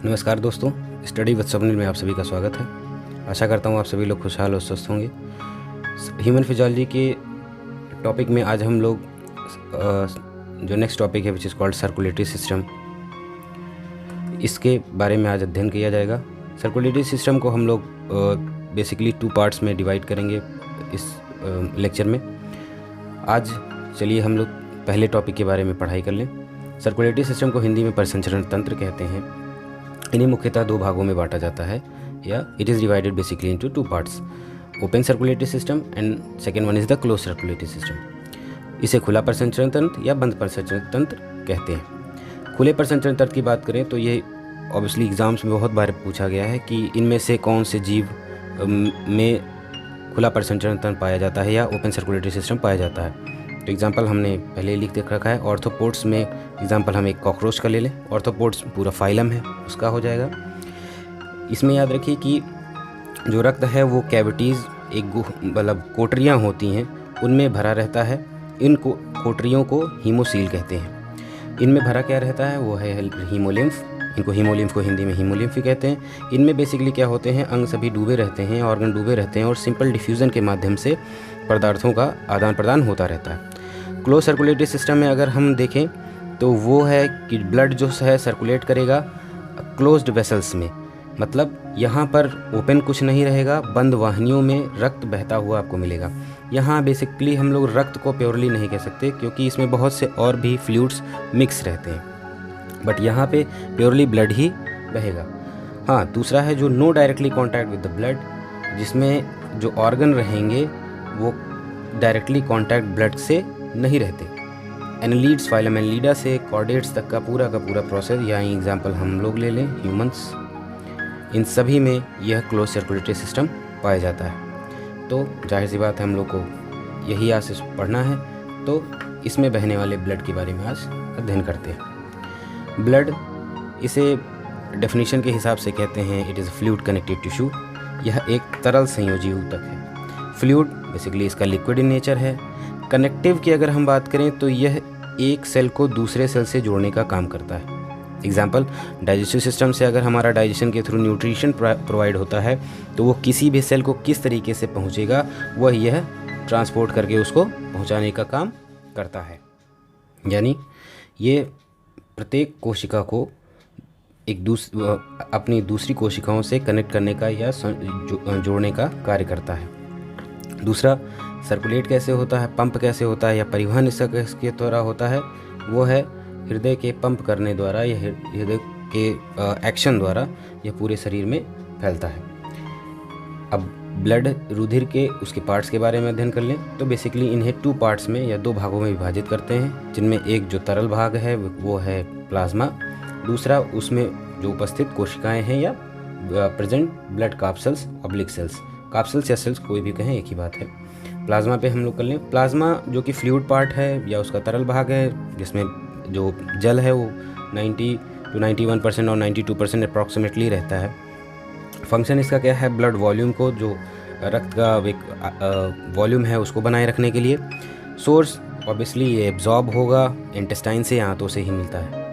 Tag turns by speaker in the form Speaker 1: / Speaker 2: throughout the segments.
Speaker 1: नमस्कार दोस्तों, study with Swapnil में आप सभी का स्वागत है। आशा करता हूँ आप सभी लोग खुशहाल और स्वस्थ होंगे। ह्यूमन फिजियोलॉजी के टॉपिक में आज हम लोग जो नेक्स्ट टॉपिक है which is called circulatory system, इसके बारे में आज अध्ययन किया जाएगा। सर्कुलेटरी सिस्टम को हम लोग बेसिकली 2 पार्ट्स में डिवाइड करेंगे इस लेक्चर में। आज चलिए हम लोग पहले टॉपिक के बारे में पढ़ाई कर लें। सर्कुलेटरी सिस्टम को हिंदी में परिसंचरण तंत्र कहते हैं। इन्हें मुख्यतः 2 भागों में बांटा जाता है, या it is divided basically into 2 parts, open circulatory system and second one is the close circulatory system. इसे खुला परिसंचरण तंत्र या बंद परिसंचरण तंत्र कहते हैं। खुले परिसंचरण तंत्र की बात करें तो ये ऑब्वियसली एग्जाम्स में बहुत बार पूछा गया है कि इनमें से कौन से जीव में खुला परिसंचरण तंत्र पाया जाता है या ओपन सर्कुलेटरी सिस्टम पाया जाता है। तो एग्जाम्पल हमने पहले लिख देख रखा है। ऑर्थोपोड्स में एग्जाम्पल हम एक कॉकरोच का ले लें। ऑर्थोपोड्स पूरा फाइलम है, उसका हो जाएगा। इसमें याद रखिए कि जो रक्त है वो कैविटीज़, एक मतलब कोठरियाँ होती हैं, उनमें भरा रहता है। इन कोठरियों को हीमोसील कहते हैं। इनमें भरा क्या रहता है वो है हीमोलिम्फ। इनको हीमोलिम्फ को हिंदी में हीमोलिम्फ ही कहते हैं। इनमें बेसिकली क्या होते हैं, अंग सभी डूबे रहते हैं, ऑर्गन डूबे रहते हैं और सिंपल डिफ्यूज़न के माध्यम से पदार्थों का आदान प्रदान होता रहता है। क्लोज सर्कुलेटरी सिस्टम में अगर हम देखें तो वो है कि ब्लड जो है सर्कुलेट करेगा क्लोज्ड वेसल्स में, मतलब यहाँ पर ओपन कुछ नहीं रहेगा, बंद वाहिनियों में रक्त बहता हुआ आपको मिलेगा। यहाँ बेसिकली हम लोग रक्त को प्योरली नहीं कह सकते क्योंकि इसमें बहुत से और भी फ्लूइड्स मिक्स रहते हैं, बट यहाँ पे प्योरली ब्लड ही बहेगा। हाँ, दूसरा है जो no directly contact with the blood, जिसमें जो ऑर्गन रहेंगे वो डायरेक्टली कॉन्टैक्ट ब्लड से नहीं रहते। एनालीड्स, फाइलम एनालीडा से कॉर्डेट्स तक का पूरा प्रोसेस, यानी एग्जांपल हम लोग ले लें ह्यूमंस, इन सभी में यह क्लोज सर्कुलेटरी सिस्टम पाया जाता है। तो जाहिर सी बात है हम लोग को यही आज से पढ़ना है, तो इसमें बहने वाले ब्लड के बारे में आज अध्ययन करते हैं। ब्लड, इसे डेफिनेशन के हिसाब से कहते हैं it is fluid connected tissue. यह एक तरल संयोजी ऊतक है। फ्लूइड बेसिकली इसका लिक्विड इन नेचर है। कनेक्टिव की अगर हम बात करें तो यह एक सेल को दूसरे सेल से जोड़ने का काम करता है। एग्जाम्पल, डाइजेस्टिव सिस्टम से अगर हमारा डाइजेशन के थ्रू न्यूट्रिशन प्रोवाइड होता है तो वो किसी भी सेल को किस तरीके से पहुंचेगा वह यह ट्रांसपोर्ट करके उसको पहुंचाने का काम करता है। यानी ये प्रत्येक कोशिका को अपनी दूसरी कोशिकाओं से कनेक्ट करने का या जोड़ने का कार्य करता है। दूसरा, सर्कुलेट कैसे होता है, पंप कैसे होता है या परिवहन इसका किसके द्वारा होता है, वो है हृदय के पंप करने द्वारा या हृदय के एक्शन द्वारा यह पूरे शरीर में फैलता है। अब ब्लड, रुधिर के उसके पार्ट्स के बारे में अध्ययन कर लें तो बेसिकली इन्हें 2 पार्ट्स में या 2 भागों में विभाजित करते हैं, जिनमें एक जो तरल भाग है वो है प्लाज्मा। दूसरा, उसमें जो उपस्थित कोशिकाएँ हैं या present blood capsules, oblique cells, capsules या सेल्स कोई भी कहें एक ही बात है। प्लाज्मा पे हम लोग कर लें। प्लाज्मा जो कि फ्लूइड पार्ट है या उसका तरल भाग है, जिसमें जो जल है वो 90 to 91% और 92% अप्रॉक्सीमेटली रहता है। फंक्शन इसका क्या है, ब्लड वॉल्यूम को, जो रक्त का एक वॉल्यूम है उसको बनाए रखने के लिए। सोर्स ऑब्वियसली ये एब्जॉर्ब होगा इंटेस्टाइन से या आंतों से ही मिलता है।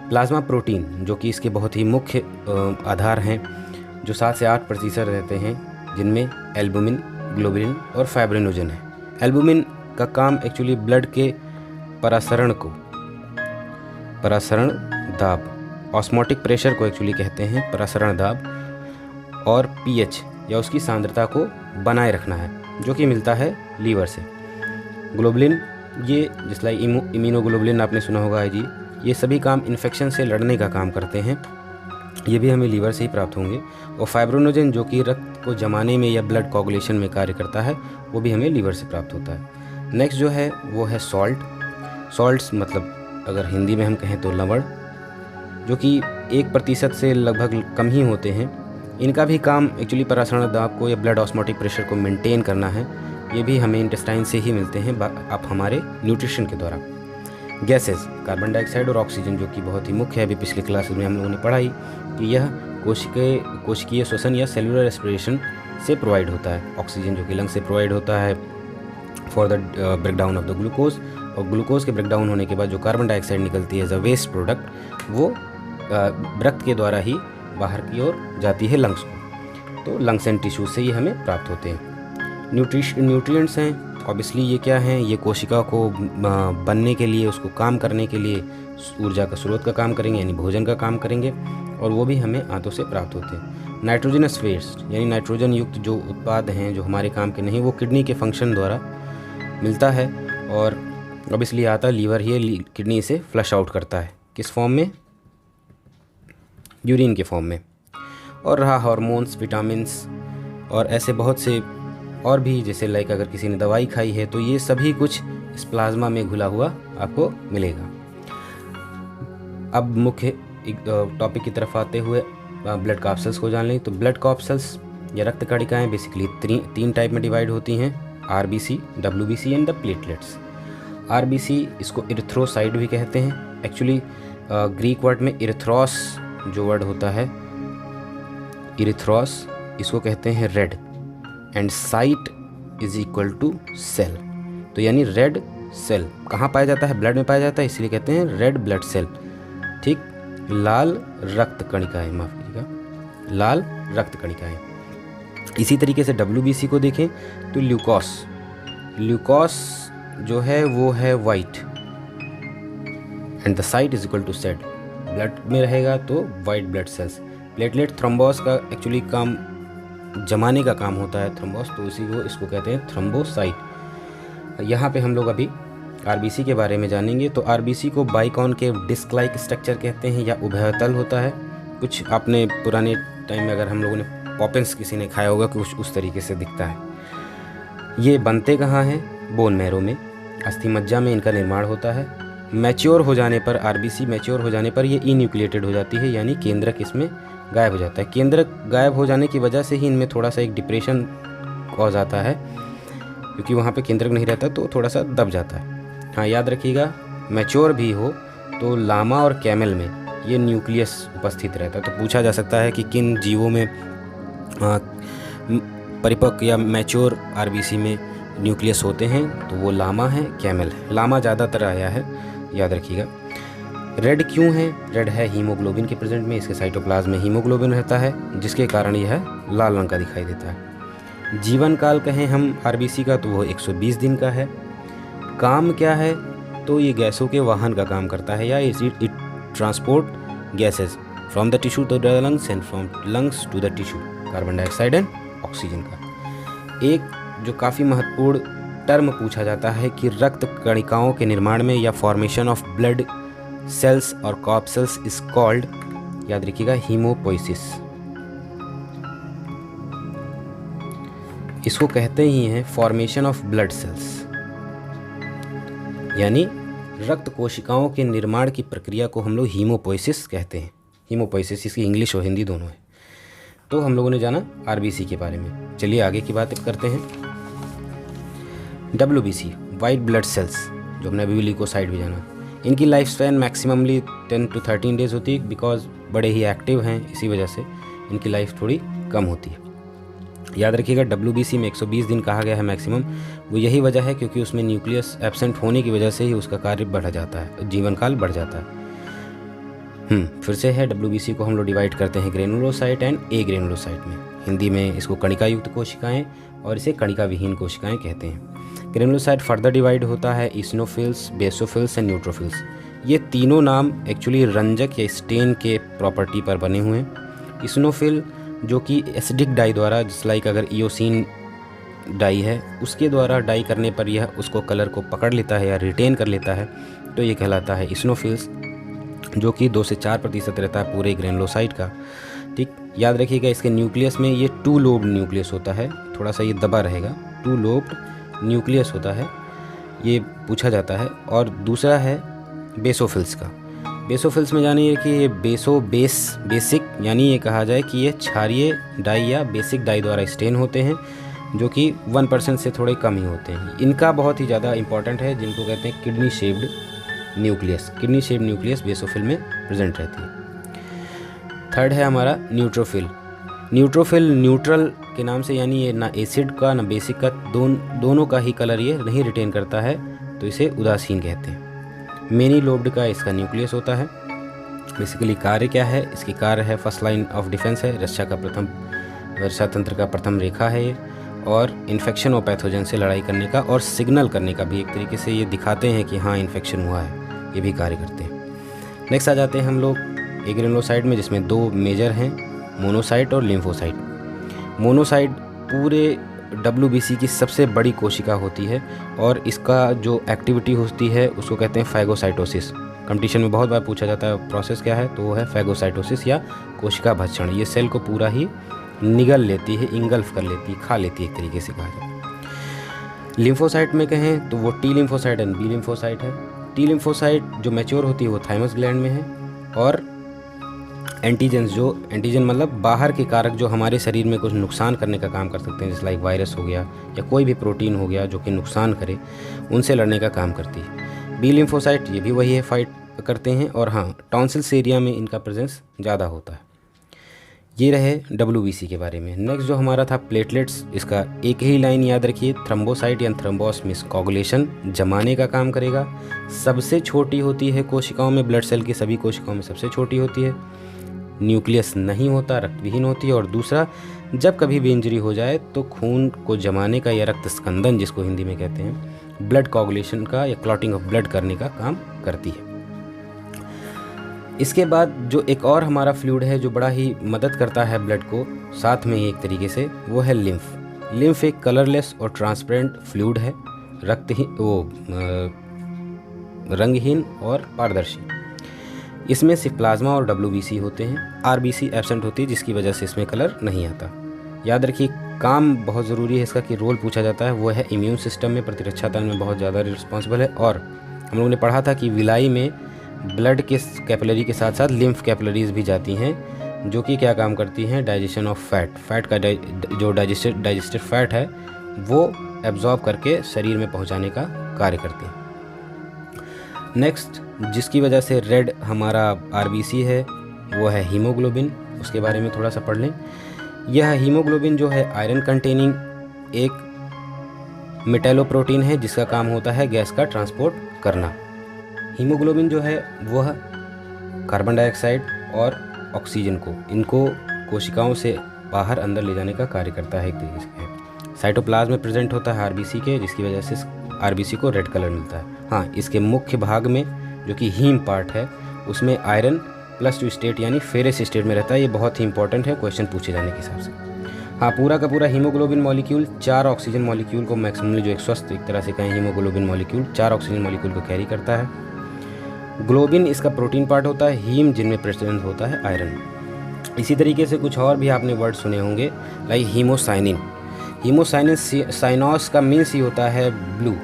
Speaker 1: प्लाज्मा प्रोटीन जो कि इसके बहुत ही मुख्य आधार हैं, जो 7 से 8% रहते हैं, जिनमें एल्बुमिन, ग्लोबुलिन और फाइब्रिनोजन है। एल्बुमिन का काम एक्चुअली ब्लड के परासरण दाब, ऑस्मोटिक प्रेशर को एक्चुअली कहते हैं परासरण दाब, और पीएच या उसकी सांद्रता को बनाए रखना है, जो कि मिलता है लीवर से। ग्लोबुलिन, ये जिस लाइक इम्यूनोग्लोबुलिन आपने सुना होगा है जी, ये सभी काम इन्फेक्शन से लड़ने का काम करते हैं, ये भी हमें लीवर से ही प्राप्त होंगे। और फाइब्रिनोजन जो कि रक्त को जमाने में या ब्लड कोगुलेशन में कार्य करता है, वो भी हमें लीवर से प्राप्त होता है। नेक्स्ट जो है वो है सॉल्ट। सॉल्ट्स मतलब अगर हिंदी में हम कहें तो लवण, जो कि 1% से लगभग कम ही होते हैं। इनका भी काम एक्चुअली परासरण दाब को या ब्लड ऑस्मोटिक प्रेशर को मेंटेन करना है। ये भी हमें इंटेस्टाइन से ही मिलते हैं आप हमारे न्यूट्रिशन के द्वारा। गैसेस, कार्बन डाइऑक्साइड और ऑक्सीजन, जो कि बहुत ही मुख्य है, अभी पिछले क्लासेस में हम लोगों ने पढ़ाई कि यह कोशिकीय श्वसन या सेलुलर रेस्पिरेशन से प्रोवाइड होता है। ऑक्सीजन जो कि लंग से प्रोवाइड होता है for the breakdown of the glucose, और ग्लूकोज के ब्रेकडाउन होने के बाद जो कार्बन डाइऑक्साइड निकलती है एज अ वेस्ट प्रोडक्ट, वो रक्त के द्वारा ही बाहर की ओर जाती है लंग्स को। तो लंग्स एंड टिश्यू से ये हमें प्राप्त होते हैं। न्यूट्रिएंट्स हैं ऑब्वियसली, ये क्या हैं, ये कोशिका को बनने के लिए, उसको काम करने के लिए ऊर्जा का स्रोत का काम करेंगे, यानी भोजन का काम करेंगे, और वो भी हमें आंतों से प्राप्त होते हैं। नाइट्रोजनस वेस्ट यानी नाइट्रोजन युक्त जो उत्पाद हैं जो हमारे काम के नहीं, वो किडनी के फंक्शन द्वारा मिलता है, और ऑब्वियसली आता लीवर ही किडनी इसे फ्लश आउट करता है। किस फॉर्म में? यूरिन के फॉर्म में। और रहा हार्मोन्स, विटामिन्स और ऐसे बहुत से और भी, जैसे लाइक अगर किसी ने दवाई खाई है तो ये सभी कुछ इस प्लाज्मा में घुला हुआ आपको मिलेगा। अब मुख्य टॉपिक की तरफ आते हुए ब्लड कैप्सूल्स को जान लें। तो ब्लड कैप्सूल्स या रक्त कणिकाएँ बेसिकली तीन टाइप में डिवाइड होती हैं, RBC, WBC and the platelets. RBC इसको इरिथ्रोसाइट भी कहते हैं। एक्चुअली ग्रीक वर्ड में इरिथ्रोस जो वर्ड होता है, इरिथ्रोस, इसको कहते हैं red, and cyte is equal to cell. तो यानी रेड सेल कहाँ पाया जाता है? ब्लड में पाया जाता है, इसलिए कहते हैं रेड ब्लड सेल। ठीक, लाल रक्त कणिकाएँ, माफ कीजिएगा, लाल रक्त कणिकाएँ। इसी तरीके से WBC को देखें तो ल्यूकोस जो है वो है white, and the cyte is equal to cell. Blood में रहेगा तो white blood cells. Platelet thrombos का एक्चुअली काम जमाने का काम होता है, थ्रोम्बोस, तो इसी को इसको कहते हैं थ्रोम्बोसाइट। यहाँ पे हम लोग अभी RBC के बारे में जानेंगे। तो RBC को बाइकॉनकेव डिस्क लाइक स्ट्रक्चर कहते हैं या उभयतल होता है। कुछ आपने पुराने टाइम में अगर हम लोगों ने पॉपिंस किसी ने खाया होगा, कुछ उस तरीके से दिखता है। ये बनते कहाँ हैं? बोन मैरो में, अस्थि मज्जा में इनका निर्माण होता है। मैच्योर हो जाने पर RBC मैच्योर हो जाने पर ये इन्यूक्लिएटेड हो जाती है, यानी केंद्रक इसमें गायब हो जाता है। केंद्रक गायब हो जाने की वजह से ही इनमें थोड़ा सा एक डिप्रेशन कॉज आता है, क्योंकि वहाँ पे केंद्रक नहीं रहता तो थोड़ा सा दब जाता है। हाँ, याद रखिएगा, मैच्योर भी हो तो लामा और कैमल में ये न्यूक्लियस उपस्थित रहता है। तो पूछा जा सकता है कि किन जीवों में परिपक्व या मैच्योर RBC में न्यूक्लियस होते हैं, तो वो लामा है, कैमल है। लामा ज़्यादातर आया है, याद रखिएगा। रेड क्यों है? रेड है हीमोग्लोबिन के प्रेजेंट में, इसके साइटोप्लाज्म में हीमोग्लोबिन रहता है, जिसके कारण यह लाल रंग का दिखाई देता है। जीवन काल कहें हम RBC का तो वो 120 दिन का है। काम क्या है? तो ये गैसों के वाहन का काम करता है, या it transport gases from the tissue to the lungs and from lungs to the tissue, carbon dioxide and oxygen का। एक जो काफ़ी महत्वपूर्ण टर्म पूछा जाता है कि रक्त कणिकाओं के निर्माण में या फॉर्मेशन ऑफ ब्लड सेल्स और कैप्सूल्स इज कॉल्ड, याद रखिएगा, हीमोपोइसिस। इसको कहते ही हैं फॉर्मेशन ऑफ ब्लड सेल्स, यानी रक्त कोशिकाओं के निर्माण की प्रक्रिया को हम लोग हीमोपोइसिस कहते हैं। हीमोपोइसिस इसकी इंग्लिश और हिंदी दोनों है। तो हम लोगों ने जाना RBC के बारे में। चलिए आगे की बात करते हैं। WBC वाइट ब्लड सेल्स, जो हमने अभी ल्यूकोसाइट भी जाना, इनकी life span maximally 10 to 13 days होती है, बिकॉज बड़े ही एक्टिव हैं, इसी वजह से इनकी लाइफ थोड़ी कम होती है। याद रखिएगा, WBC में 120 दिन कहा गया है मैक्सिमम। वो यही वजह है क्योंकि उसमें न्यूक्लियस एब्सेंट होने की वजह से ही उसका कार्य बढ़ जाता है, जीवन काल बढ़ जाता है। फिर से है, WBC को हम लोग डिवाइड करते हैं ग्रेनुलोसाइट एंड ए ग्रेनुलोसाइट में। हिंदी में इसको कणिका युक्त कोशिकाएं और इसे कणिका विहीन कोशिकाएं कहते हैं। ग्रेनुलोसाइट फर्दर डिवाइड होता है इसिनोफिल्स, बेसोफिल्स एंड न्यूट्रोफिल्स। ये तीनों नाम एक्चुअली रंजक या स्टेन के प्रॉपर्टी पर बने हुए हैं। इसिनोफिल जो कि एसिडिक डाई द्वारा, जिस लाइक अगर इयोसिन डाई है उसके द्वारा डाई करने पर यह उसको कलर को पकड़ लेता है या रिटेन कर लेता है, तो ये कहलाता है इसिनोफिल्स, जो कि 2 से 4% रहता है पूरे ग्रेनुलोसाइट का। ठीक, याद रखिएगा, इसके न्यूक्लियस में ये 2 लोब्ड न्यूक्लियस होता है, थोड़ा सा ये दबा रहेगा, 2 लोब्ड न्यूक्लियस होता है, ये पूछा जाता है। और दूसरा है बेसोफिल्स का। बेसोफिल्स में जानिए कि ये बेसिक, यानी ये कहा जाए कि ये क्षारीय डाई या बेसिक डाई द्वारा स्टेन होते हैं, जो कि 1% से थोड़े कम ही होते हैं। इनका बहुत ही ज़्यादा इंपॉर्टेंट है, जिनको कहते हैं kidney shaped nucleus. Kidney shaped nucleus basophil में प्रेजेंट रहती है। थर्ड है हमारा न्यूट्रोफिल। न्यूट्रोफिल न्यूट्रल के नाम से, यानी ये ना एसिड का ना बेसिक का, दोनों का ही कलर ये नहीं रिटेन करता है, तो इसे उदासीन कहते हैं। मेनी लोब्ड का इसका न्यूक्लियस होता है। बेसिकली कार्य क्या है, इसकी कार्य है फर्स्ट लाइन ऑफ डिफेंस है, रक्षा तंत्र का प्रथम रेखा है ये, और इन्फेक्शन और पैथोजन से लड़ाई करने का और सिग्नल करने का भी एक तरीके से ये दिखाते हैं कि हाँ इन्फेक्शन हुआ है, ये भी कार्य करते हैं। नेक्स्ट आ जाते हैं हम लोग एग्रेनुलोसाइट में, जिसमें दो मेजर हैं, मोनोसाइट और लिम्फोसाइट। मोनोसाइट पूरे WBC की सबसे बड़ी कोशिका होती है और इसका जो एक्टिविटी होती है उसको कहते हैं फैगोसाइटोसिस। कंपटीशन में बहुत बार पूछा जाता है प्रोसेस क्या है, तो वो है फैगोसाइटोसिस या कोशिका भक्षण। ये सेल को पूरा ही निगल लेती है, इंगल्फ कर लेती है, खा लेती है एक तरीके से कहा जाए। लिम्फोसाइट में कहें तो वो T lymphocyte and B lymphocyte है। T लिम्फोसाइट जो मैच्योर होती है वो थाइमस ग्लैंड में है, और एंटीजन मतलब बाहर के कारक जो हमारे शरीर में कुछ नुकसान करने का काम कर सकते हैं, जैसे लाइक वायरस हो गया या कोई भी प्रोटीन हो गया जो कि नुकसान करे, उनसे लड़ने का काम करती है। B लिम्फोसाइट ये भी वही है, फाइट करते हैं, और हाँ टॉन्सिल्स एरिया में इनका प्रेजेंस ज़्यादा होता है। ये रहे WBC के बारे में। नेक्स्ट जो हमारा था प्लेटलेट्स, इसका एक ही लाइन याद रखिए, थ्रम्बोसाइट या थ्रम्बोस्मिस कोगुलेशन जमाने का काम करेगा। सबसे छोटी होती है कोशिकाओं में, ब्लड सेल की सभी कोशिकाओं में सबसे छोटी होती है, न्यूक्लियस नहीं होता, रक्तविहीन होती है, और दूसरा जब कभी भी इंजरी हो जाए तो खून को जमाने का या रक्त स्कंदन जिसको हिंदी में कहते हैं, ब्लड कोगुलेशन का या क्लॉटिंग ऑफ ब्लड करने का काम करती है। इसके बाद जो एक और हमारा फ्लूइड है जो बड़ा ही मदद करता है ब्लड को साथ में ही एक तरीके से, वो है लिम्फ। लिम्फ एक कलरलेस और ट्रांसपेरेंट फ्लूइड है, रंगहीन और पारदर्शी। इसमें सिर्फ प्लाज्मा और WBC होते हैं, RBC एब्सेंट होती है जिसकी वजह से इसमें कलर नहीं आता। याद रखिए काम बहुत ज़रूरी है इसका कि रोल पूछा जाता है, वो है इम्यून सिस्टम में, प्रतिरक्षा तंत्र में बहुत ज़्यादा रिस्पॉन्सिबल है। और हम लोगों ने पढ़ा था कि विलाई में ब्लड के कैपिलरी के साथ साथ लिम्फ कैपिलरीज भी जाती हैं, जो कि क्या काम करती हैं, डाइजेशन ऑफ फैट का जो डाइजेस्टेड फैट है वो एब्जॉर्ब करके शरीर में पहुंचाने का कार्य करती हैं। नेक्स्ट जिसकी वजह से रेड हमारा RBC है वो है हीमोग्लोबिन, उसके बारे में थोड़ा सा पढ़ लें। यह हीमोग्लोबिन जो है आयरन कंटेनिंग एक मेटेलोप्रोटीन है जिसका काम होता है गैस का ट्रांसपोर्ट करना। हीमोग्लोबिन जो है वह कार्बन डाइऑक्साइड और ऑक्सीजन को इनको कोशिकाओं से बाहर अंदर ले जाने का कार्य करता है एक तरीके से। साइटोप्लाज्म में प्रेजेंट होता है RBC के, जिसकी वजह से RBC को रेड कलर मिलता है। हाँ, इसके मुख्य भाग में जो कि हीम पार्ट है उसमें आयरन +2 स्टेट यानी फेरस स्टेट में रहता है। ये बहुत ही इंपॉर्टेंट है क्वेश्चन पूछे जाने के हिसाब से। हाँ, पूरा का पूरा हीमोग्लोबिन मॉलिक्यूल 4 ऑक्सीजन मॉलिक्यूल को मैक्सिममली, जो एक स्वस्थ एक तरह से कहें हीमोग्लोबिन मॉलिक्यूल 4 ऑक्सीजन मॉलिक्यूल को कैरी करता है। ग्लोबिन इसका प्रोटीन पार्ट होता है, हीम जिनमें प्रेजेंट होता है आयरन। इसी तरीके से कुछ और भी आपने वर्ड सुने होंगे लाइक हीमोसाइनिन। हीमोसाइनिन साइनोस का मीन्स ही होता है ब्लू।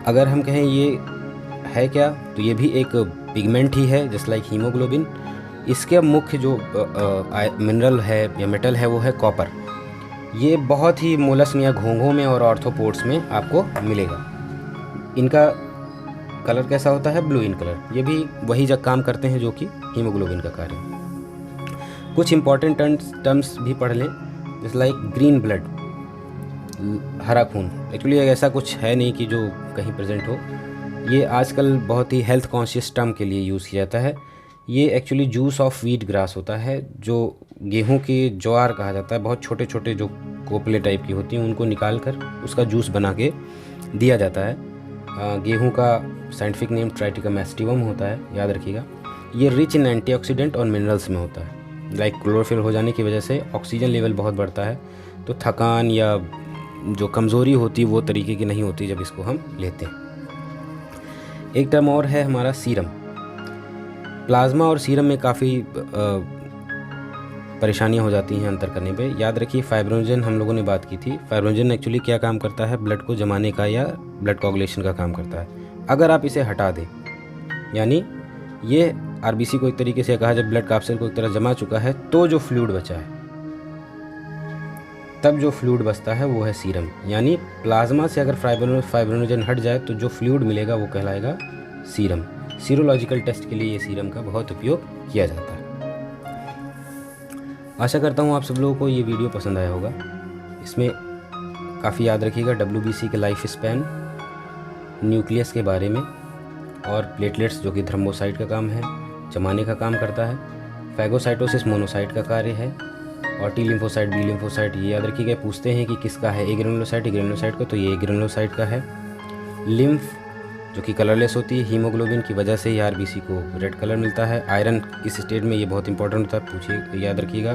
Speaker 1: अगर हम कहें ये है क्या, तो ये भी एक पिगमेंट ही है जस्ट लाइक हीमोग्लोबिन। इसके मुख्य जो मिनरल है या मेटल है वो है कॉपर। ये बहुत ही मोलस्क या घोंघों में और ऑर्थोपोड्स में आपको मिलेगा। इनका कलर कैसा होता है, ब्लू इन कलर। ये भी वही जब काम करते हैं जो कि हीमोग्लोबिन का कार्य है। कुछ इंपॉर्टेंट टर्म्स भी पढ़ लें, जैसे लाइक ग्रीन ब्लड, हरा खून। एक्चुअली ऐसा कुछ है नहीं कि जो कहीं प्रेजेंट हो, ये आजकल बहुत ही हेल्थ कॉन्शियस टर्म के लिए यूज़ किया जाता है। ये actually juice of wheat grass होता है, जो गेहूं की ज्वार कहा जाता है। बहुत छोटे छोटे जो कोपले टाइप की होती हैं उनको निकाल कर उसका जूस बना के दिया जाता है। गेहूं का साइंटिफिक नेम ट्राइटिकम एस्टिवम होता है, याद रखिएगा। ये रिच इन एंटीऑक्सीडेंट और मिनरल्स में होता है। लाइक क्लोरोफिल हो जाने की वजह से ऑक्सीजन लेवल बहुत बढ़ता है, तो थकान या जो कमज़ोरी होती है वो तरीके की नहीं होती जब इसको हम लेते हैं। एक टर्म और है हमारा सीरम। प्लाज्मा और सीरम में काफ़ी परेशानियां हो जाती हैं अंतर करने पे। याद रखिए फाइब्रोनोजन हम लोगों ने बात की थी। फाइब्रोनोजन एक्चुअली क्या काम करता है, ब्लड को जमाने का या ब्लड कोगुलेशन का काम करता है। अगर आप इसे हटा दें, यानी ये RBC को एक तरीके से कहा जब ब्लड कैप्सूल को एक तरह जमा चुका है, तो जो फ्लूइड बचा है, तब जो फ्लूइड बचता है वो है सीरम। यानी प्लाज्मा से अगर फाइब्रोनोजन हट जाए तो जो फ्लूइड मिलेगा वो कहलाएगा सीरम। सीरोलॉजिकल टेस्ट के लिए ये सीरम का बहुत उपयोग किया जाता है। आशा करता हूँ आप सब लोगों को ये वीडियो पसंद आया होगा। इसमें काफ़ी याद रखिएगा WBC के लाइफ स्पैन, न्यूक्लियस के बारे में, और प्लेटलेट्स जो कि थ्रोम्बोसाइट का काम है, जमाने का काम करता है। फैगोसाइटोसिस मोनोसाइट का कार्य है। और टी लिम्फोसाइट, बी लिम्फोसाइट, ये याद रखिएगा। पूछते हैं कि किसका है, ए ग्रेनुलोसाइट का, तो ये ए ग्रेनुलोसाइट का है। लिम्फ जो कि कलरलेस होती है, हीमोग्लोबिन की वजह से ही आरबीसी को रेड कलर मिलता है। आयरन इस स्टेट में ये बहुत इंपॉर्टेंट होता है, पूछिए, याद रखिएगा।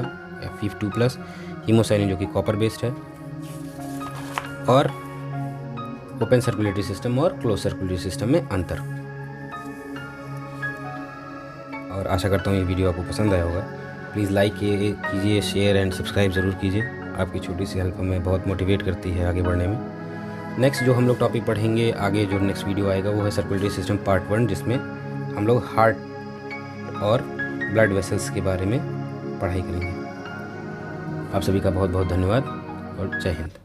Speaker 1: Fe2+। हीमोसाइलिन जो कि कॉपर बेस्ड है। और ओपन सर्कुलेटरी सिस्टम और क्लोज सर्कुलेटरी सिस्टम में अंतर। और आशा करता हूँ ये वीडियो आपको पसंद आया होगा। प्लीज़ लाइक कीजिए, शेयर एंड सब्सक्राइब ज़रूर कीजिए। आपकी छोटी सी हेल्प हमें बहुत मोटिवेट करती है आगे बढ़ने में। नेक्स्ट जो हम लोग टॉपिक पढ़ेंगे आगे, जो नेक्स्ट वीडियो आएगा वो है सर्कुलेटरी सिस्टम पार्ट 1, जिसमें हम लोग हार्ट और ब्लड वेसल्स के बारे में पढ़ाई करेंगे। आप सभी का बहुत बहुत धन्यवाद और जय हिंद।